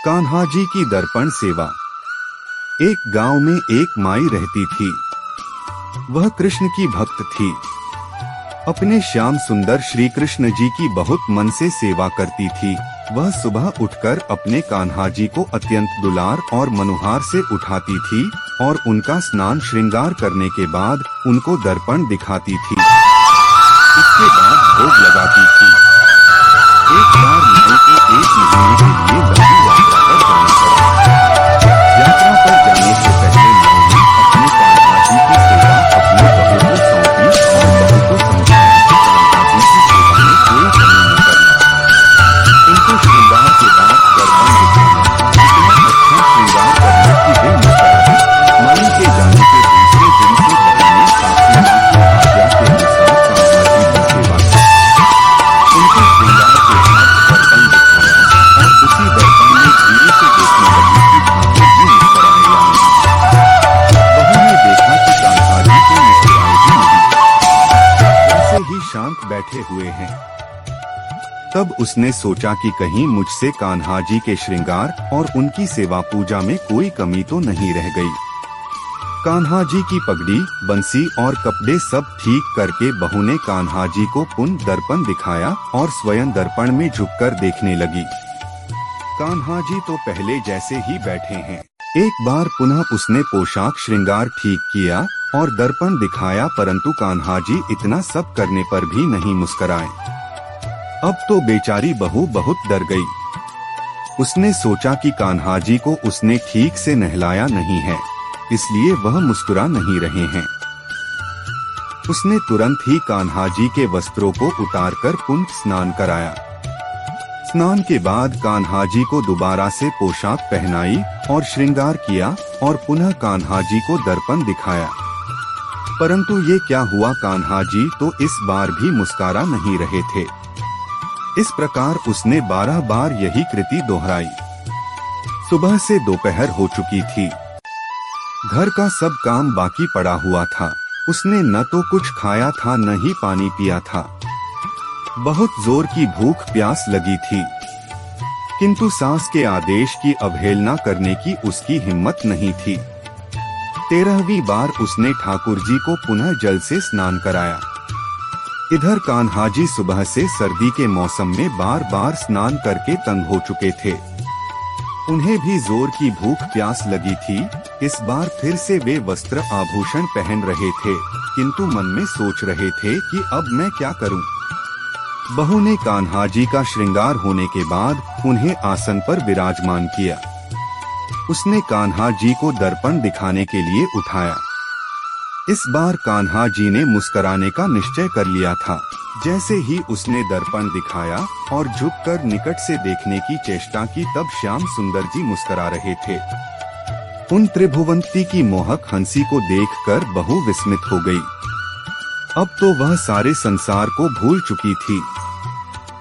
कान्हा जी की दर्पण सेवा। एक गांव में एक माई रहती थी। वह कृष्ण की भक्त थी। अपने श्याम सुंदर श्री कृष्ण जी की बहुत मन से सेवा करती थी। वह सुबह उठकर अपने कान्हा जी को अत्यंत दुलार और मनुहार से उठाती थी और उनका स्नान श्रृंगार करने के बाद उनको दर्पण दिखाती थी। इसके बाद भोग लगाती थी। एक बार माई को 1 महीने के लिए लंबी यात्रा पर जाना पड़ा। यात्रा पर जाने से पहले माई ने अपने कान्हा जी की सेवा अपनी बहू को सौंपी और बहू को समझाया कि कान्हा जी की सेवा में कोई कमी न करना। उनको श्रृंगार के बाद दर्पण दिखाना। इतना अच्छा श्रृंगार करने की वे मुस्कुराई। माई के जाने के दूसरे दिन से बहू ने सासू माँ की आज्ञा के अनुसार कान्हा जी की सेवा की। उनको श्रृंगार के बाद दर्पण दिखाया और उसी दर्पण में धीरे से देखने लगी कि ठाकुर जी मुस्कुराए या नहीं। बहू ने देखा कि कान्हा जी को मुस्कुराए ही नहीं, ऐसे ही शांत बैठे हुए हैं। तब उसने सोचा कि कहीं मुझसे कान्हा जी के श्रृंगार और उनकी सेवा पूजा में कोई कमी तो नहीं रह गई। कान्हा जी की पगड़ी, बंसी और कपड़े सब ठीक करके बहू ने कान्हा जी को पुनः दर्पण दिखाया और स्वयं दर्पण में झुककर देखने लगी। कान्हा जी तो पहले जैसे ही बैठे हैं। एक बार पुनः उसने पोशाक श्रृंगार ठीक किया और दर्पण दिखाया, परंतु कान्हा जी इतना सब करने पर भी नहीं मुस्कुराए। अब तो बेचारी बहू बहुत डर गई। उसने सोचा कि कान्हा जी को उसने ठीक से नहलाया नहीं है, इसलिए वह मुस्कुरा नहीं रहे हैं। उसने तुरंत ही कान्हा जी के वस्त्रों को उतारकर पुनः स्नान कराया। स्नान के बाद कान्हा जी को दोबारा से पोशाक पहनाई और श्रृंगार किया और पुनः कान्हा जी को दर्पण दिखाया। परंतु ये क्या हुआ, कान्हा जी तो इस बार भी मुस्कुरा नहीं रहे थे। इस प्रकार उसने 12 बार यही कृति दोहराई। सुबह से दोपहर हो चुकी थी। घर का सब काम बाकी पड़ा हुआ था। उसने न तो कुछ खाया था न ही पानी पिया था। बहुत जोर की भूख प्यास लगी थी, किंतु सास के आदेश की अवहेलना करने की उसकी हिम्मत नहीं थी। 13वीं बार उसने ठाकुर जी को पुनः जल से स्नान कराया। इधर कान्हा जी सुबह से सर्दी के मौसम में बार बार स्नान करके तंग हो चुके थे। उन्हें भी जोर की भूख प्यास लगी थी। इस बार फिर से वे वस्त्र आभूषण पहन रहे थे, किंतु मन में सोच रहे थे कि अब मैं क्या करूं। बहू ने कान्हा जी का श्रृंगार होने के बाद उन्हें आसन पर विराजमान किया। उसने कान्हा जी को दर्पण दिखाने के लिए उठाया। इस बार कान्हा जी ने मुस्कुराने का निश्चय कर लिया था। जैसे ही उसने दर्पण दिखाया और झुककर निकट से देखने की चेष्टा की, तब श्याम सुंदर जी मुस्कुरा रहे थे। उन त्रिभुवंती की मोहक हंसी को देखकर बहू विस्मित हो गई। अब तो वह सारे संसार को भूल चुकी थी।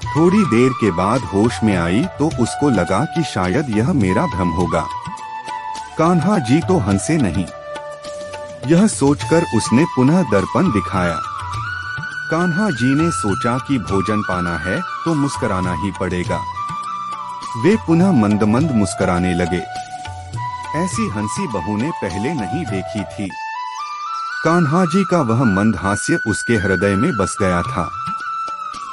थोड़ी देर के बाद होश में आई तो उसको लगा कि शायद यह मेरा भ्रम होगा। कान्हा जी तो हंसे नहीं। यह सोचकर उसने पुनः दर्पण दिखाया। कान्हा जी ने सोचा कि भोजन पाना है तो मुस्कुराना ही पड़ेगा। वे पुनः मंद मंद मुस्कुराने लगे। ऐसी हंसी बहू ने पहले नहीं देखी थी। कान्हा जी का वह मंद हास्य उसके हृदय में बस गया था।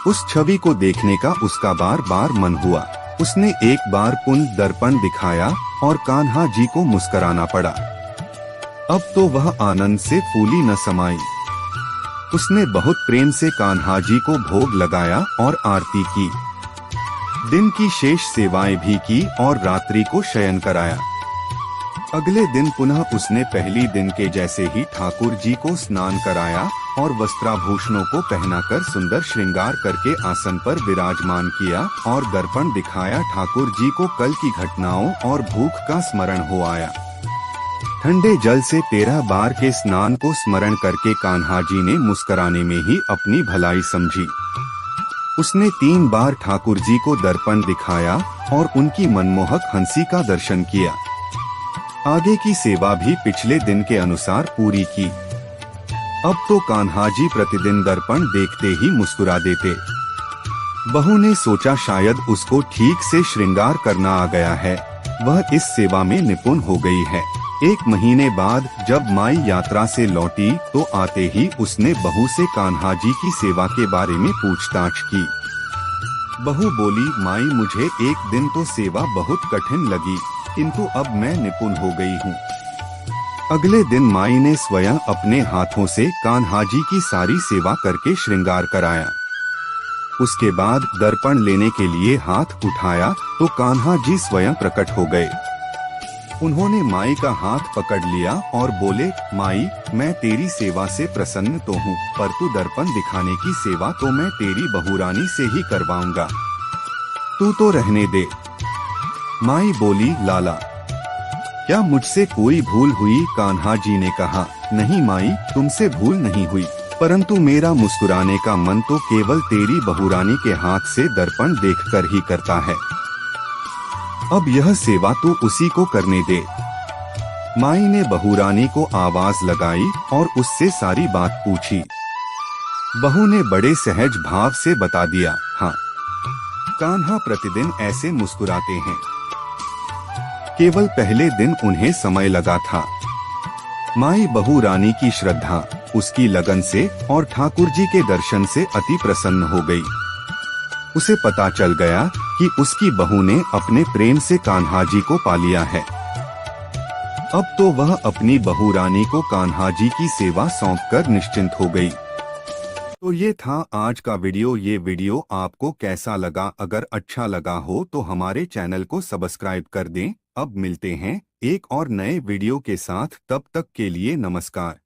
उस छवि को देखने का उसका बार बार मन हुआ। उसने एक बार पुनः दर्पण दिखाया और कान्हा जी को मुस्कुराना पड़ा। अब तो वह आनंद से फूली न समाई। उसने बहुत प्रेम से कान्हा जी को भोग लगाया और आरती की। दिन की शेष सेवाएं भी की और रात्रि को शयन कराया। अगले दिन पुनः उसने पहली दिन के जैसे ही ठाकुर जी को स्नान कराया और वस्त्राभूषणों को पहनाकर सुंदर श्रृंगार करके आसन पर विराजमान किया और दर्पण दिखाया। ठाकुर जी को कल की घटनाओं और भूख का स्मरण हो आया। ठंडे जल से 13 बार के स्नान को स्मरण करके कान्हा जी ने मुस्कुराने में ही अपनी भलाई समझी। उसने 3 बार ठाकुर जी को दर्पण दिखाया और उनकी मनमोहक हंसी का दर्शन किया। आगे की सेवा भी पिछले दिन के अनुसार पूरी की। अब तो कान्हा जी प्रतिदिन दर्पण देखते ही मुस्कुरा देते। बहू ने सोचा शायद उसको ठीक से श्रृंगार करना आ गया है, वह इस सेवा में निपुण हो गई है। 1 महीने बाद जब माई यात्रा से लौटी तो आते ही उसने बहू से कान्हा जी की सेवा के बारे में पूछताछ की। बहू बोली, माई मुझे एक दिन तो सेवा बहुत कठिन लगी, किंतु अब मैं निपुण हो गई हूँ। अगले दिन माई ने स्वयं अपने हाथों से कान्हा जी की सारी सेवा करके श्रृंगार कराया। उसके बाद दर्पण लेने के लिए हाथ उठाया तो कान्हा जी स्वयं प्रकट हो गए। उन्होंने माई का हाथ पकड़ लिया और बोले, माई मैं तेरी सेवा से प्रसन्न तो हूँ, पर तू दर्पण दिखाने की सेवा तो मैं तेरी बहुरानी से ही करवाऊंगा, तू तो रहने दे। माई बोली, लाला क्या मुझसे कोई भूल हुई? कान्हा जी ने कहा, नहीं माई, तुमसे भूल नहीं हुई, परंतु मेरा मुस्कुराने का मन तो केवल तेरी बहुरानी के हाथ से दर्पण देखकर ही करता है। अब यह सेवा तू उसी को करने दे। माई ने बहुरानी को आवाज लगाई और उससे सारी बात पूछी। बहू ने बड़े सहज भाव से बता दिया, हाँ, कान्हा प्रतिदिन ऐसे मुस्कुराते हैं। केवल पहले दिन उन्हें समय लगा था। माई बहुरानी की श्रद्धा, उसकी लगन से और ठाकुर जी के दर्शन से अति प्रसन्न हो गई। उसे पता चल गया कि उसकी बहू ने अपने प्रेम से कान्हा जी को पा लिया है। अब तो वह अपनी बहुरानी को कान्हा जी की सेवा सौंपकर निश्चिंत हो गई। तो ये था आज का वीडियो। ये वीडियो आपको कैसा लगा? अगर अच्छा लगा हो तो हमारे चैनल को सब्सक्राइब कर दें। अब मिलते हैं एक और नए वीडियो के साथ, तब तक के लिए नमस्कार।